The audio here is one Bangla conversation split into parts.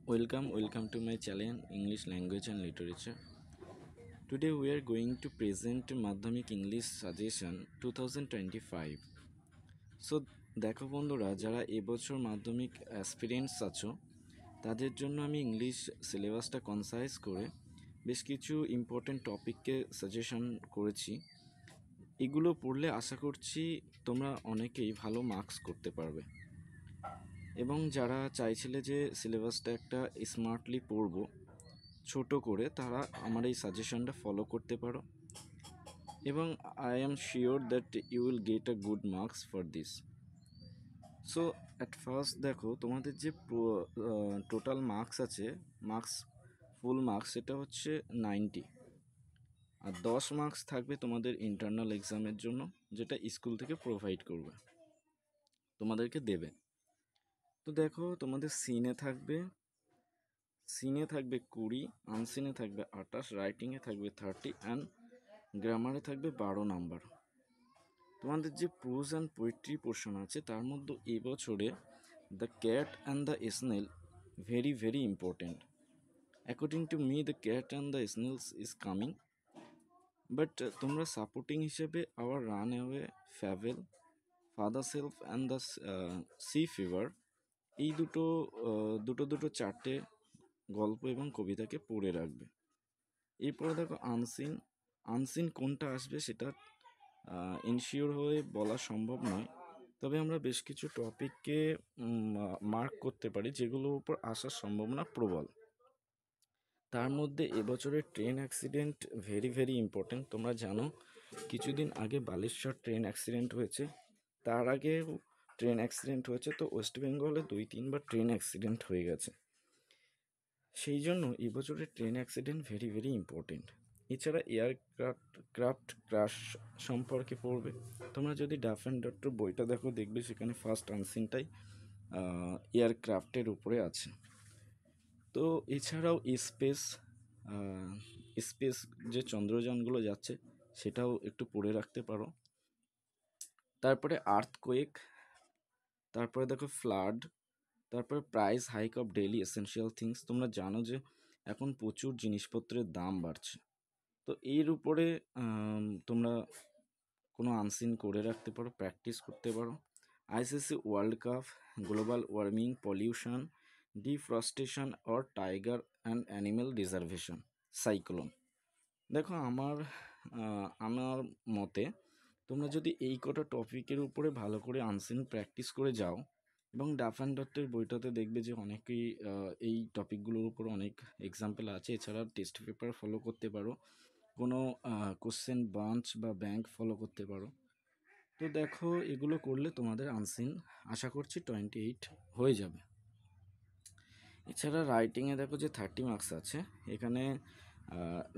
Welcome to my channel English Language and Literature. Today we are going to present Madhyamik English Suggestion 2025. So দেখো বন্ধুরা, যারা এবছর মাধ্যমিক অ্যাসপিরেন্টস আছো তাদের জন্য আমি ইংলিশ সিলেবাসটা কনসাইজ করে বেশ কিছু ইম্পর্টেন্ট টপিককে সাজেশন করেছি। এগুলো পড়লে আশা করছি তোমরা অনেকেই ভালো মার্কস করতে পারবে। এবং যারা চাইছিলে যে সিলেবাসটা একটা স্মার্টলি পড়বো ছোট করে, তারা আমার এই সাজেশনটা ফলো করতে পারো এবং I am sure that you will get a good marks for this. So at first দেখো, তোমাদের যে টোটাল মার্কস আছে, ফুল মার্কস সেটা হচ্ছে 90, আর 10 মার্কস থাকবে তোমাদের ইন্টারনাল এক্সামের জন্য, যেটা স্কুল থেকে প্রোভাইড করবে, তোমাদেরকে দেবে। তো দেখো, তোমাদের সিনে থাকবে 20, আনসিনে থাকবে 28, রাইটিংয়ে থাকবে 30 অ্যান্ড গ্রামারে থাকবে 12 নাম্বার। তোমাদের যে প্রোজ অ্যান্ড পোয়েট্রি পোর্শন আছে, তার মধ্যে এবছরে the cat and the snail very important. According to me, the cat and the snails is coming, but তোমরা সাপোর্টিং হিসেবে our run away, fable, father self and the sea fever, এই দুটো চারটে গল্প এবং কবিতাকে পড়ে রাখবে। এরপরে দেখো আনসিন কোনটা আসবে সেটা ইনশিওর হয়ে বলা সম্ভব নয়, তবে আমরা বেশ কিছু টপিককে মার্ক করতে পারি যেগুলোর উপর আসার সম্ভাবনা প্রবল। তার মধ্যে এবছরের ট্রেন অ্যাক্সিডেন্ট ভেরি ইম্পর্টেন্ট। তোমরা জানো কিছুদিন আগে বালেশ্বর ট্রেন অ্যাক্সিডেন্ট হয়েছে, তার আগে ট্রেন অ্যাক্সিডেন্ট হয়েছে, তো ওয়েস্ট বেঙ্গলে 2-3বার ট্রেন অ্যাক্সিডেন্ট হয়ে গেছে। সেই জন্য এবছরের ট্রেন অ্যাক্সিডেন্ট ভেরি ইম্পর্টেন্ট। এছাড়া এয়ারক্রাফট ক্র্যাশ সম্পর্কে পড়বে। তোমরা যদি ডাফ অ্যান্ড ডট্টর বইটা দেখো, দেখবে সেখানে ফার্স্ট আনসিনটাই এয়ারক্রাফটের উপরে আছে। তো এছাড়াও স্পেস যে চন্দ্রযানগুলো যাচ্ছে সেটাও একটু পড়ে রাখতে পারো। তারপরে আর্থকোয়েক, তারপরে দেখো ফ্লাড, তারপরে price hike of daily essential things. তোমরা জানো যে এখন প্রচুর জিনিসপত্রের দাম বাড়ছে, তো এর উপরে তোমরা কোনো আনসিন করে রাখতে পারো, প্র্যাকটিস করতে পারো। ICC world cup, global warming, pollution, deforestation or tiger and animal reservation, cyclone. দেখো, আমার মতে তোমরা যদি এই কটা টপিকের উপরে ভালো করে আনসিন প্র্যাকটিস করে যাও, এবং ডাফ অ্যান্ড ডটের বইটাতে দেখবে যে অনেকেই এই টপিকগুলোর উপর অনেক এক্সাম্পল আছে। এছাড়া টেস্ট পেপার ফলো করতে পারো, কোনো কোশ্চেন বাঞ্চ বা ব্যাংক ফলো করতে পারো। তো দেখো, এগুলো করলে তোমাদের আনসিন আশা করছি 28 হয়ে যাবে। এছাড়া রাইটিংয়ে দেখো যে 30 মার্কস আছে, এখানে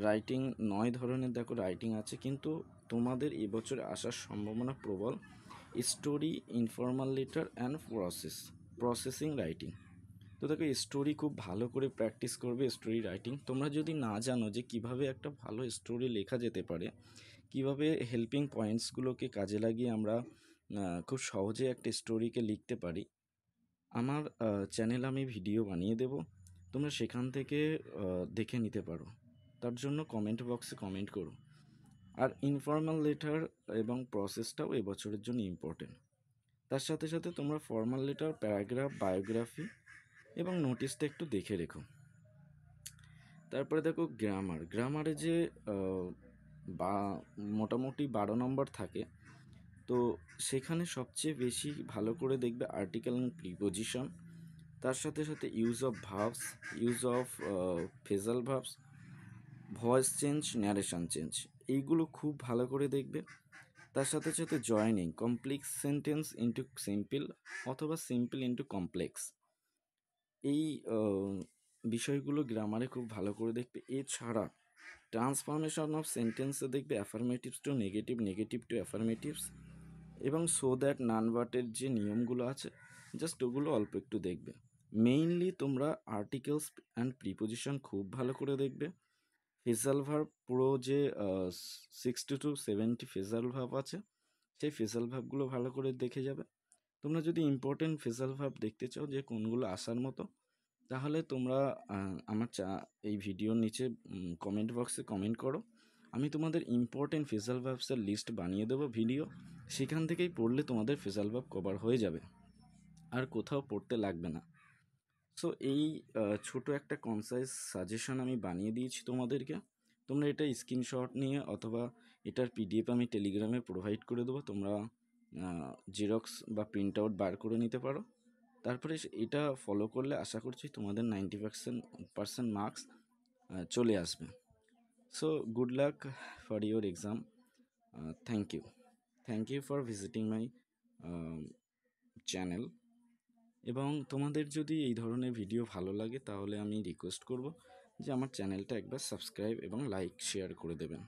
রাইটিং 9 ধরনের দেখো রাইটিং আছে, কিন্তু তোমাদের এবছর আসার সম্ভাবনা প্রবল story, informal letter and processing writing. তো দেখো, স্টোরি খুব ভালো করে প্র্যাকটিস করবে। স্টোরি রাইটিং তোমরা যদি না জানো যে কিভাবে একটা ভালো স্টোরি লেখা যেতে পারে, কিভাবে হেল্পিং পয়েন্টসগুলোকে কাজে লাগিয়ে আমরা খুব সহজে একটা স্টোরিকে লিখতে পারি, আমার চ্যানেল আমি ভিডিও বানিয়ে দেব, তোমরা সেখান থেকে দেখে নিতে পারো। তার জন্য কমেন্ট বক্সে কমেন্ট করো। আর ইনফর্মাল লেটার এবং প্রসেসটাও এবছরের জন্য ইম্পর্টেন্ট। তার সাথে সাথে তোমরা ফর্মাল লেটার, প্যারাগ্রাফ, বায়োগ্রাফি এবং নোটিশটা একটু দেখে রেখো। তারপরে দেখো গ্রামারে যে বা মোটামুটি 12 নম্বর থাকে, তো সেখানে সবচেয়ে বেশি ভালো করে দেখবে আর্টিকেল অ্যান্ড প্রিপোজিশন, তার সাথে সাথে use of verbs, use of phrasal verbs, voice change, narration change, এইগুলো খুব ভালো করে দেখবে। তার সাথে সাথে joining complex sentence into simple অথবা সিম্পল ইন্টু কমপ্লেক্স, এই বিষয়গুলো গ্রামারে খুব ভালো করে দেখবে। এছাড়া ট্রান্সফরমেশন অফ সেন্টেন্সে দেখবে অ্যাফার্মেটিভস টু নেগেটিভ, নেগেটিভ টু অ্যাফার্মেটিভস, এবং সো দ্যাট নানভার্টের যে নিয়মগুলো আছে জাস্ট ওগুলো অল্প একটু দেখবে। মেইনলি তোমরা আর্টিকেলস অ্যান্ড প্রিপোজিশন খুব ভালো করে দেখবে। ফ্রেজাল ভার্ব পুরো যে 60 to 70 ফ্রেজাল ভার্ব আছে, সেই ফ্রেজাল ভার্বগুলো ভালো করে দেখে যাবে। তোমরা যদি ইম্পর্টেন্ট ফ্রেজাল ভার্ব দেখতে চাও যে কোনগুলো আসার মতো, তাহলে তোমরা আমার এই ভিডিওর নিচে কমেন্ট বক্সে কমেন্ট করো, আমি তোমাদের ইম্পর্টেন্ট ফেজাল ভার্বসের লিস্ট বানিয়ে দেবো ভিডিও, সেখান থেকেই পড়লে তোমাদের ফেজাল ভার্ব কভার হয়ে যাবে, আর কোথাও পড়তে লাগবে না। সো এই ছোট একটা কনসাইজ সাজেশন আমি বানিয়ে দিয়েছি তোমাদেরকে, তোমরা এটা স্ক্রিনশট নিয়ে অথবা এটার পিডিএফ আমি টেলিগ্রামে প্রোভাইড করে দেবো, তোমরা জেরক্স বা প্রিন্ট আউট বার করে নিতে পারো। তারপরে এটা ফলো করলে আশা করছি তোমাদের 90% মার্কস চলে আসবে। So good luck for your exam. Thank you for visiting my channel. এবং তোমাদের যদি এই ধরনের ভিডিও ভালো লাগে তাহলে আমি রিকোয়েস্ট করব যে আমার চ্যানেলটা একবার সাবস্ক্রাইব এবং লাইক শেয়ার করে দেবেন।